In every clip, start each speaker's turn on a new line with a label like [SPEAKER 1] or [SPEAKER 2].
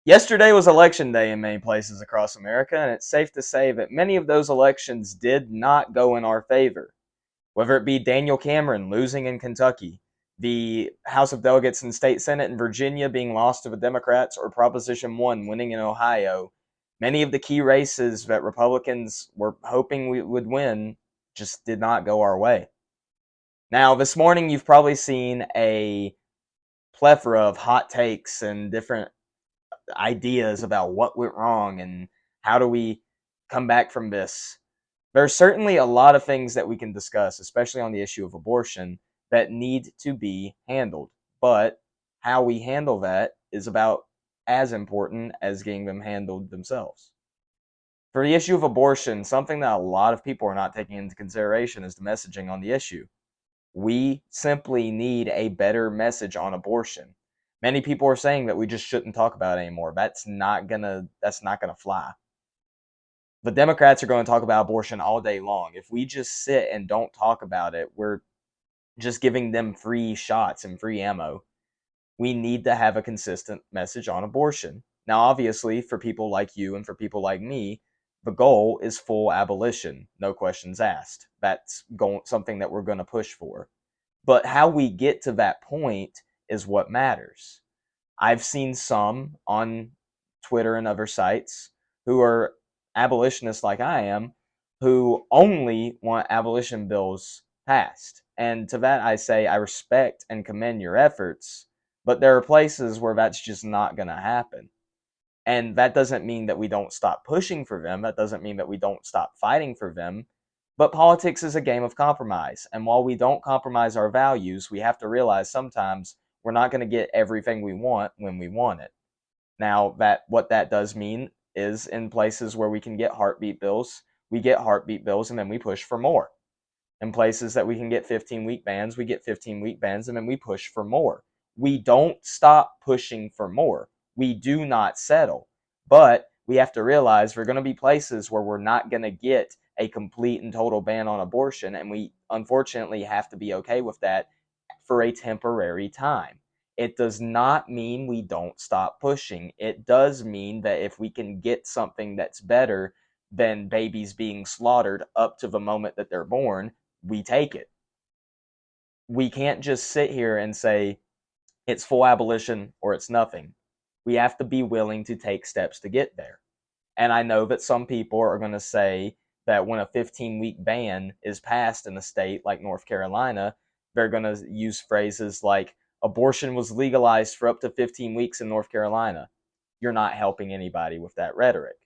[SPEAKER 1] Yesterday was election day in many places across America, and it's safe to say that many of those elections did not go in our favor. Whether it be Daniel Cameron losing in Kentucky, the House of Delegates and State Senate in Virginia being lost to the Democrats, or Proposition 1 winning in Ohio, many of the key races that Republicans were hoping we would win just did not go our way. Now, this morning, you've probably seen a plethora of hot takes and different ideas about what went wrong and how do we come back from this. There's certainly a lot of things that we can discuss, especially on the issue of abortion, that need to be handled. But how we handle that is about as important as getting them handled themselves. For the issue of abortion, something that a lot of people are not taking into consideration is the messaging on the issue. We simply need a better message on abortion. Many people are saying that we just shouldn't talk about it anymore. That's not gonna fly. The Democrats are going to talk about abortion all day long. If we just sit and don't talk about it, we're just giving them free shots and free ammo. We need to have a consistent message on abortion. Now, obviously, for people like you and for people like me, the goal is full abolition, no questions asked. That's something that we're going to push for. But how we get to that point is what matters. I've seen some on Twitter and other sites who are abolitionists like I am, who only want abolition bills passed. And to that I say I respect and commend your efforts, but there are places where that's just not going to happen. And that doesn't mean that we don't stop pushing for them. That doesn't mean that we don't stop fighting for them. But politics is a game of compromise. And while we don't compromise our values, we have to realize sometimes we're not going to get everything we want when we want it. Now, that what that does mean is in places where we can get heartbeat bills, we get heartbeat bills and then we push for more. In places that we can get 15-week bans, we get 15-week bans and then we push for more. We don't stop pushing for more. We do not settle. But we have to realize there are going to be places where we're not going to get a complete and total ban on abortion, and we unfortunately have to be okay with that for a temporary time. It does not mean we don't stop pushing. It does mean that if we can get something that's better than babies being slaughtered up to the moment that they're born, we take it. We can't just sit here and say it's full abolition or it's nothing. We have to be willing to take steps to get there. And I know that some people are going to say that when a 15-week ban is passed in a state like North Carolina, they're going to use phrases like abortion was legalized for up to 15 weeks in North Carolina. You're not helping anybody with that rhetoric.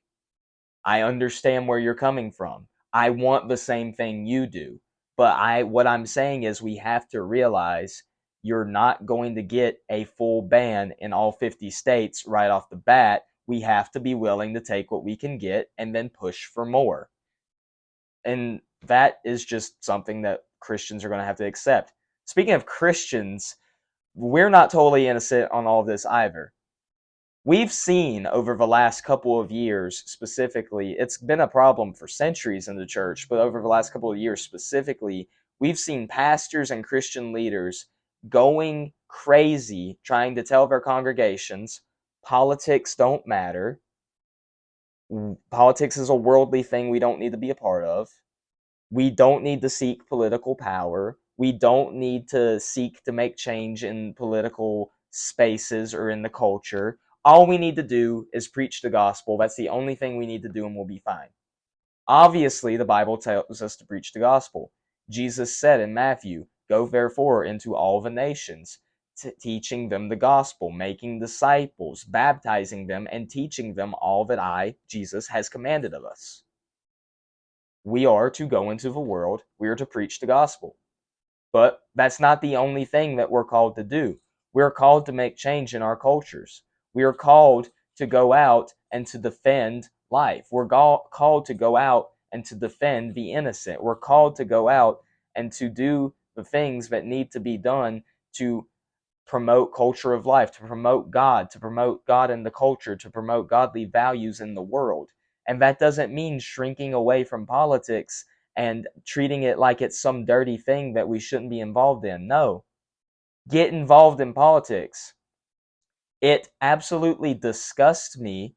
[SPEAKER 1] I understand where you're coming from. I want the same thing you do. But what I'm saying is we have to realize you're not going to get a full ban in all 50 states right off the bat. We have to be willing to take what we can get and then push for more. And that is just something that Christians are going to have to accept. Speaking of Christians, we're not totally innocent on all this either. We've seen over the last couple of years specifically, it's been a problem for centuries in the church, but over the last couple of years specifically, we've seen pastors and Christian leaders going crazy trying to tell their congregations politics don't matter. Politics is a worldly thing we don't need to be a part of. We don't need to seek political power. We don't need to seek to make change in political spaces or in the culture. All we need to do is preach the gospel. That's the only thing we need to do, and we'll be fine. Obviously, the Bible tells us to preach the gospel. Jesus said in Matthew, "Go therefore into all the nations, teaching them the gospel, making disciples, baptizing them, and teaching them all that I, Jesus, has commanded of us." We are to go into the world. We are to preach the gospel. But that's not the only thing that we're called to do. We're called to make change in our cultures. We are called to go out and to defend life. We're called to go out and to defend the innocent. We're called to go out and to do the things that need to be done to promote culture of life, to promote God in the culture, to promote godly values in the world. And that doesn't mean shrinking away from politics and treating it like it's some dirty thing that we shouldn't be involved in. No. Get involved in politics. It absolutely disgusts me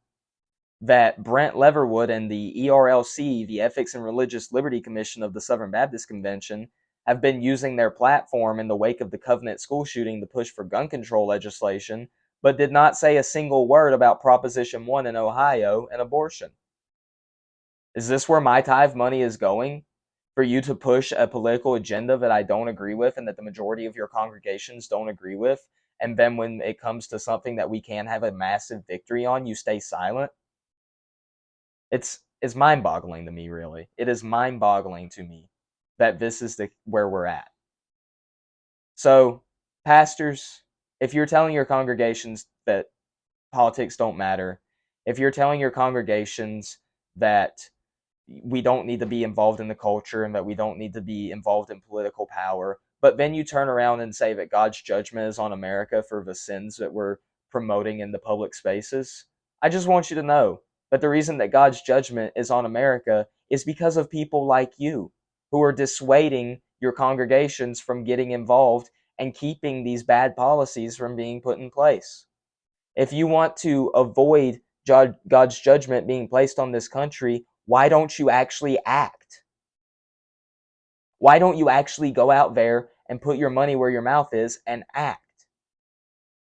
[SPEAKER 1] that Brent Leverwood and the ERLC, the Ethics and Religious Liberty Commission of the Southern Baptist Convention, have been using their platform in the wake of the Covenant school shooting to push for gun control legislation, but did not say a single word about Proposition 1 in Ohio and abortion. Is this where my tithe money is going? For you to push a political agenda that I don't agree with and that the majority of your congregations don't agree with, and then when it comes to something that we can have a massive victory on, you stay silent? It's mind-boggling to me, really. It is mind-boggling to me that this is where we're at. So, pastors, if you're telling your congregations that politics don't matter, if you're telling your congregations that we don't need to be involved in the culture and that we don't need to be involved in political power, but then you turn around and say that God's judgment is on America for the sins that we're promoting in the public spaces, I just want you to know that the reason that God's judgment is on America is because of people like you who are dissuading your congregations from getting involved and keeping these bad policies from being put in place. If you want to avoid God's judgment being placed on this country, why don't you actually act? Why don't you actually go out there and put your money where your mouth is and act?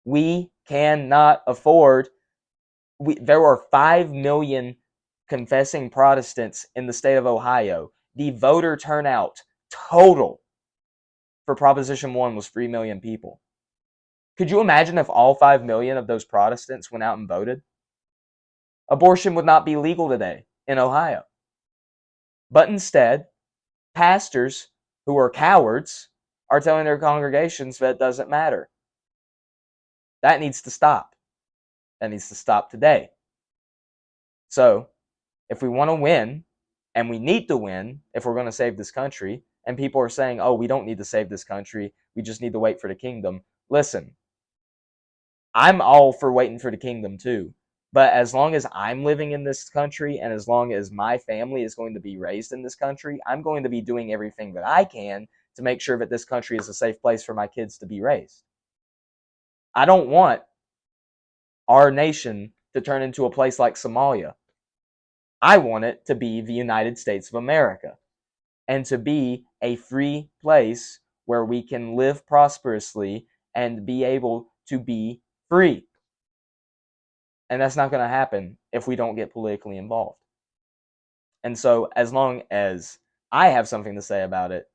[SPEAKER 1] We cannot afford. There are 5 million confessing Protestants in the state of Ohio. The voter turnout total for Proposition 1 was 3 million people. Could you imagine if all 5 million of those Protestants went out and voted? Abortion would not be legal today in Ohio. But instead, pastors who are cowards are telling their congregations that it doesn't matter. That needs to stop. That needs to stop today. So, if we want to win, and we need to win if we're going to save this country, and people are saying, oh, we don't need to save this country, we just need to wait for the kingdom. Listen, I'm all for waiting for the kingdom too. But as long as I'm living in this country and as long as my family is going to be raised in this country, I'm going to be doing everything that I can to make sure that this country is a safe place for my kids to be raised. I don't want our nation to turn into a place like Somalia. I want it to be the United States of America and to be a free place where we can live prosperously and be able to be free. And that's not going to happen if we don't get politically involved. And so, as long as I have something to say about it,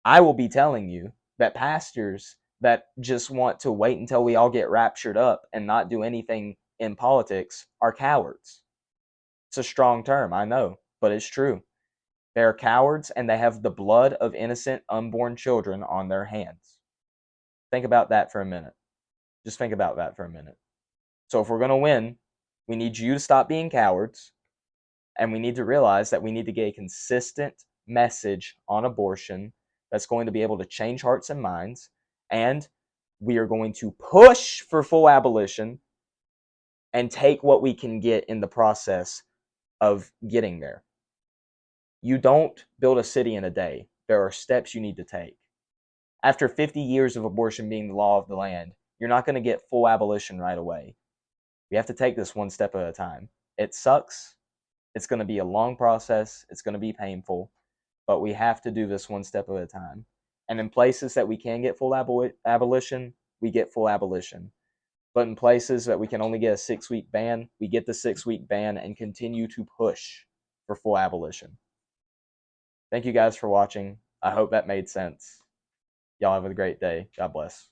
[SPEAKER 1] I will be telling you that pastors that just want to wait until we all get raptured up and not do anything in politics are cowards. It's a strong term, I know, but it's true. They are cowards and they have the blood of innocent unborn children on their hands. Think about that for a minute. Just think about that for a minute. So if we're going to win, we need you to stop being cowards, and we need to realize that we need to get a consistent message on abortion that's going to be able to change hearts and minds, and we are going to push for full abolition and take what we can get in the process of getting there. You don't build a city in a day. There are steps you need to take. After 50 years of abortion being the law of the land, you're not going to get full abolition right away. We have to take this one step at a time. It sucks. It's going to be a long process. It's going to be painful, but we have to do this one step at a time. And in places that we can get full abolition, we get full abolition. But in places that we can only get a 6-week ban, we get the 6-week ban and continue to push for full abolition. Thank you guys for watching. I hope that made sense. Y'all have a great day. God bless.